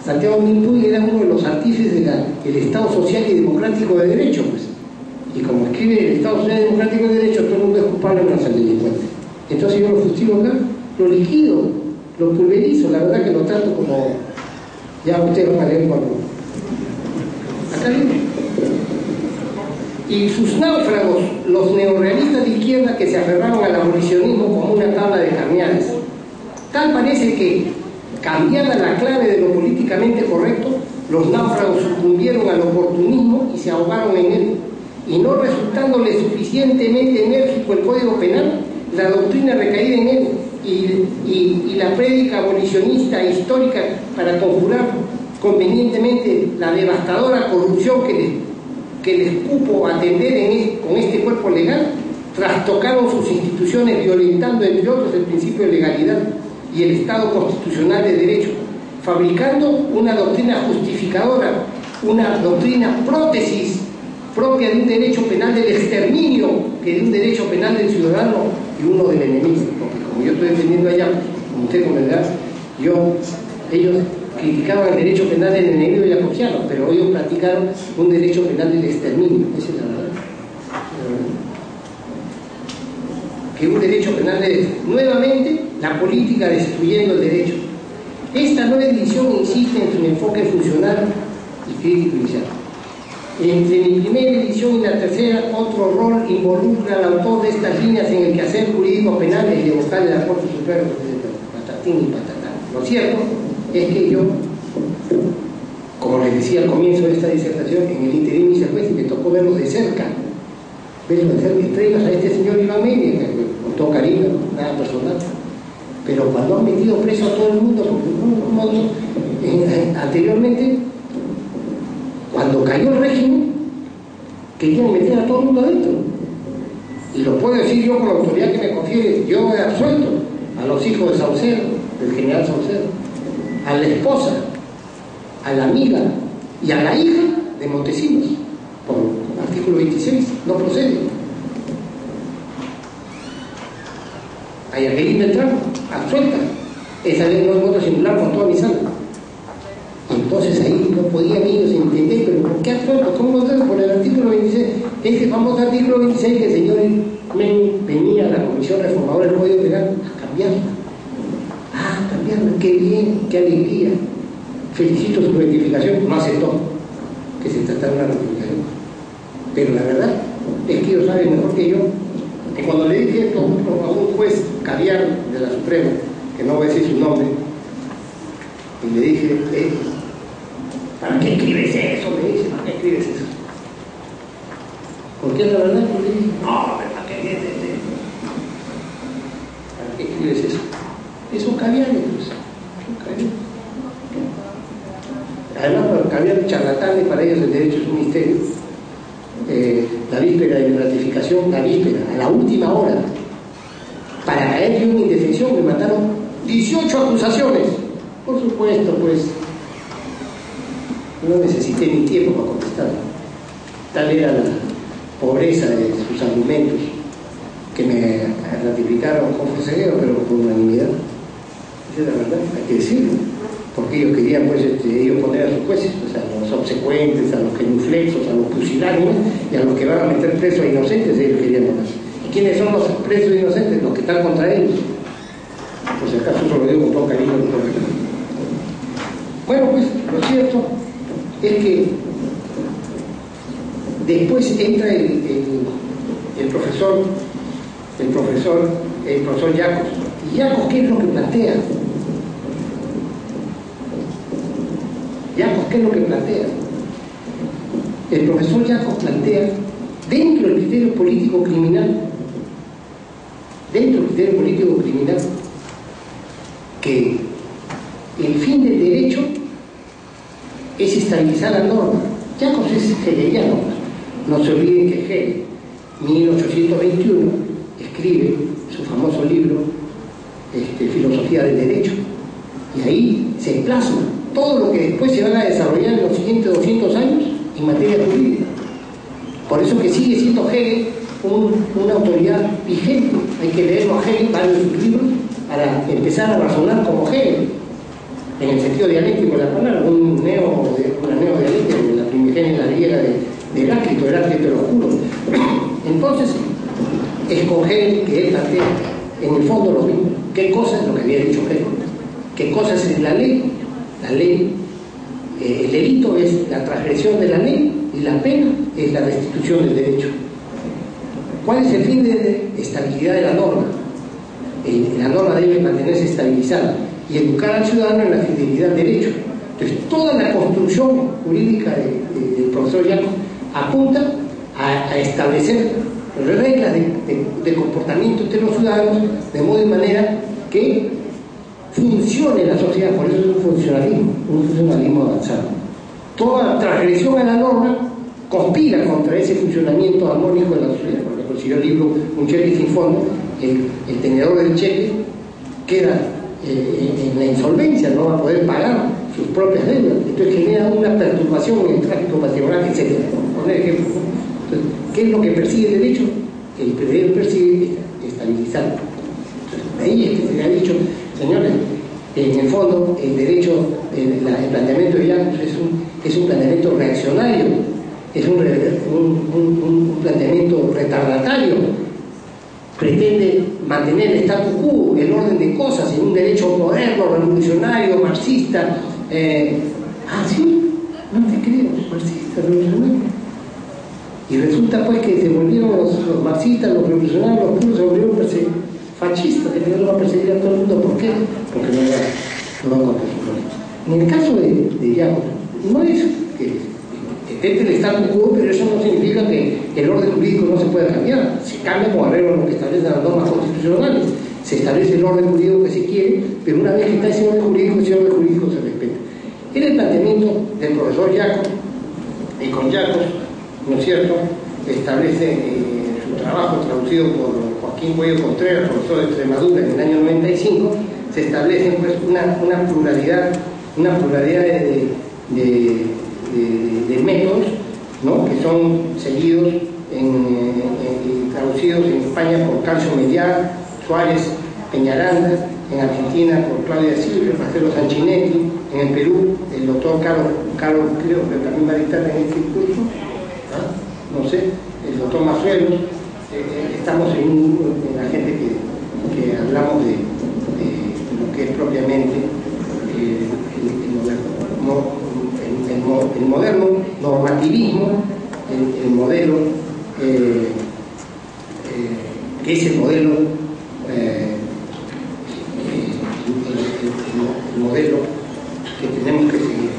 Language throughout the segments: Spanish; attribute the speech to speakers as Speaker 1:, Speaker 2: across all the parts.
Speaker 1: Santiago Minpuy era uno de los artífices del Estado Social y Democrático de Derecho, pues. Y como escribe el Estado Social y Democrático de Derecho, todo el mundo es culpable menos el delincuente. Entonces yo lo fustigo acá, lo liquido, lo pulverizo, la verdad que lo trato como... Ya ustedes van a leer cuando... Acá viene. Y sus náufragos, los neorrealistas de izquierda que se aferraron al abolicionismo como una tabla de carneades. Tal parece que, cambiada la clave de lo políticamente correcto, los náufragos sucumbieron al oportunismo y se ahogaron en él. Y no resultándole suficientemente enérgico el Código Penal, la doctrina recaída en él y la prédica abolicionista histórica para conjurar convenientemente la devastadora corrupción que les cupo atender con este cuerpo legal, trastocaron sus instituciones violentando entre otros el principio de legalidad y el Estado constitucional de derecho, fabricando una doctrina justificadora, una doctrina prótesis propia de un derecho penal del exterminio que de un derecho penal del ciudadano y uno del enemigo. Porque como yo estoy defendiendo allá, como usted comprenderá, ellos criticaban el derecho penal del enemigo jacobiano, pero ellos practicaron un derecho penal del exterminio. Esa es la verdad. Que un derecho penal nuevamente la política destruyendo el derecho. Esta nueva edición insiste en su enfoque funcional y crítico inicial. Entre mi primera edición y la tercera, otro rol involucra al autor de estas líneas en el quehacer jurídico penal y de vocal de la Corte Suprema, patatín y patatán. Lo cierto es que yo, como les decía al comienzo de esta disertación, en el interín y secuestro, me tocó verlos de cerca, estrellas a este señor Iván Media, con todo cariño, nada personal, pero cuando han metido preso a todo el mundo, anteriormente, cuando cayó el régimen, querían meter a todo el mundo adentro. Y lo puedo decir yo con la autoridad que me confiere. Yo he absuelto a los hijos de Saucedo, del general Saucedo, a la esposa, a la amiga y a la hija de Montesinos, por artículo 26, no procede. A Jacqueline Beltrán, absuelta. Esa ley no es voto singular con toda mi sala. Entonces ahí no podían ellos entender, pero ¿por qué absuelto? ¿Cómo lo tengo? Por el artículo 26, ese famoso artículo 26 que el señor venía a la Comisión Reformadora del Código Penal a cambiarla. Cambiarla, qué bien, qué alegría. Felicito su rectificación, no aceptó que se tratara de una rectificación. Pero la verdad es que ellos saben mejor que yo, que cuando le dije esto a un juez caviar de la Suprema, que no voy a decir su nombre, y le dije, ¿para qué escribes eso? Me dice, ¿para qué escribes eso? Porque es la verdad, yo le dije, no, ¿para qué escribes eso? Esos caviares, pues, son caviares. Además, los caviares charlatanes, para ellos el derecho es un misterio. La víspera de mi ratificación, la víspera, a la última hora, para caer yo en indefensión, me mataron 18 acusaciones. Por supuesto, pues, no necesité ni tiempo para contestar. Tal era la pobreza de sus argumentos, que me ratificaron con Ceguero, pero por unanimidad. Esa es la verdad, hay que decirlo. Porque ellos querían, pues, ellos poner a sus jueces, pues, a los obsecuentes, a los genuflexos, a los pusilánimes y a los que van a meter presos a inocentes, ellos querían poner. ¿Y quiénes son los presos inocentes? Los que están contra ellos. Por si acaso, eso lo digo con todo cariño. Bueno, pues, lo cierto es que después entra el profesor Yacos. ¿Y Yacos qué es lo que plantea? Yacos, ¿qué es lo que plantea? El profesor Yacos plantea, dentro del criterio político criminal, que el fin del derecho es estabilizar la norma. Yacos es hegeliano. No se olviden que Hegel, 1821, escribe su famoso libro Filosofía del Derecho, y ahí se plasma todo lo que después se van a desarrollar en los siguientes 200 años en materia jurídica. Por eso que sigue siendo Hegel una autoridad vigente. Hay que leerlo a Hegel, varios de sus libros, para empezar a razonar como Hegel. en el sentido dialéctico de la palabra, una neodialéctica, la primigenia griega de Heráclito de los oscuros. Entonces, escoger que él plantea, en el fondo lo mismo. ¿Qué cosa es lo que había dicho Hegel? ¿Qué cosa es la ley? La ley, el delito es la transgresión de la ley y la pena es la restitución del derecho. ¿Cuál es el fin de estabilidad de la norma? La norma debe mantenerse estabilizada y educar al ciudadano en la fidelidad al derecho. Entonces, toda la construcción jurídica del profesor Jacob apunta a establecer reglas de comportamiento entre los ciudadanos de modo y manera que funcione la sociedad. Por eso es un funcionalismo avanzado. Toda transgresión a la norma conspira contra ese funcionamiento armónico de la sociedad. Por ejemplo, si yo libro un cheque sin fondo, el tenedor del cheque queda en la insolvencia, no va a poder pagar sus propias deudas. Entonces genera una perturbación en el tráfico patrimonial, etc. Por poner ejemplo. Entonces, ¿qué es lo que persigue el derecho? El derecho persigue estabilizar. Entonces, de ahí es que se ha dicho, señores, en el fondo el derecho, el planteamiento de Jacob es un planteamiento reaccionario, es un planteamiento retardatario, pretende mantener el status quo, el orden de cosas, en un derecho moderno, revolucionario, marxista. ¿Sí? No te creo, marxista, revolucionario. Y resulta pues que se volvieron los marxistas, los revolucionarios, los puros se volvieron fascistas, que no va a perseguir a todo el mundo. ¿Por qué? Porque no va a contra. En el caso de Jacob, no es que el status quo, pero eso no significa que el orden jurídico no se pueda cambiar. Se cambia como arreglo a lo que establecen las normas constitucionales. Se establece el orden jurídico que se quiere, pero una vez que está ese orden jurídico se respeta. Era el planteamiento del profesor Jacob, y con Jacob, ¿no es cierto?, establece su trabajo traducido por Joaquín Cuello Contreras, profesor de Extremadura, en el año 95, se establece pues una pluralidad de métodos, ¿no?, que son seguidos y traducidos en España por Calcio Mediar, Suárez Peñaranda, en Argentina por Claudia Silva, Marcelo Sanchinetti, en el Perú el doctor Carlos, creo que también va a dictar en este curso, no sé, el doctor Mazuelos. Estamos en la gente que hablamos de lo que es propiamente el moderno normativismo, el modelo que es el modelo el modelo que tenemos que seguir.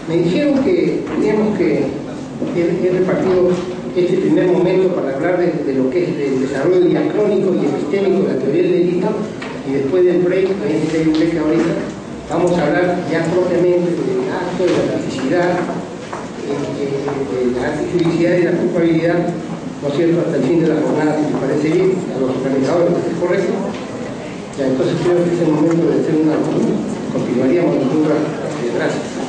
Speaker 1: Me dijeron que teníamos que he repartido este primer momento para hablar de lo que es el desarrollo diacrónico y epistémico de la teoría del delito, y después del break, que hay un break ahorita, vamos a hablar ya propiamente del acto, de la practicidad, de la antijudicidad y la culpabilidad, ¿no es cierto?, hasta el fin de la jornada, si te parece bien, a los organizadores, ¿es correcto? Ya, entonces creo que es el momento de hacer una... Continuaríamos en un rato. Gracias.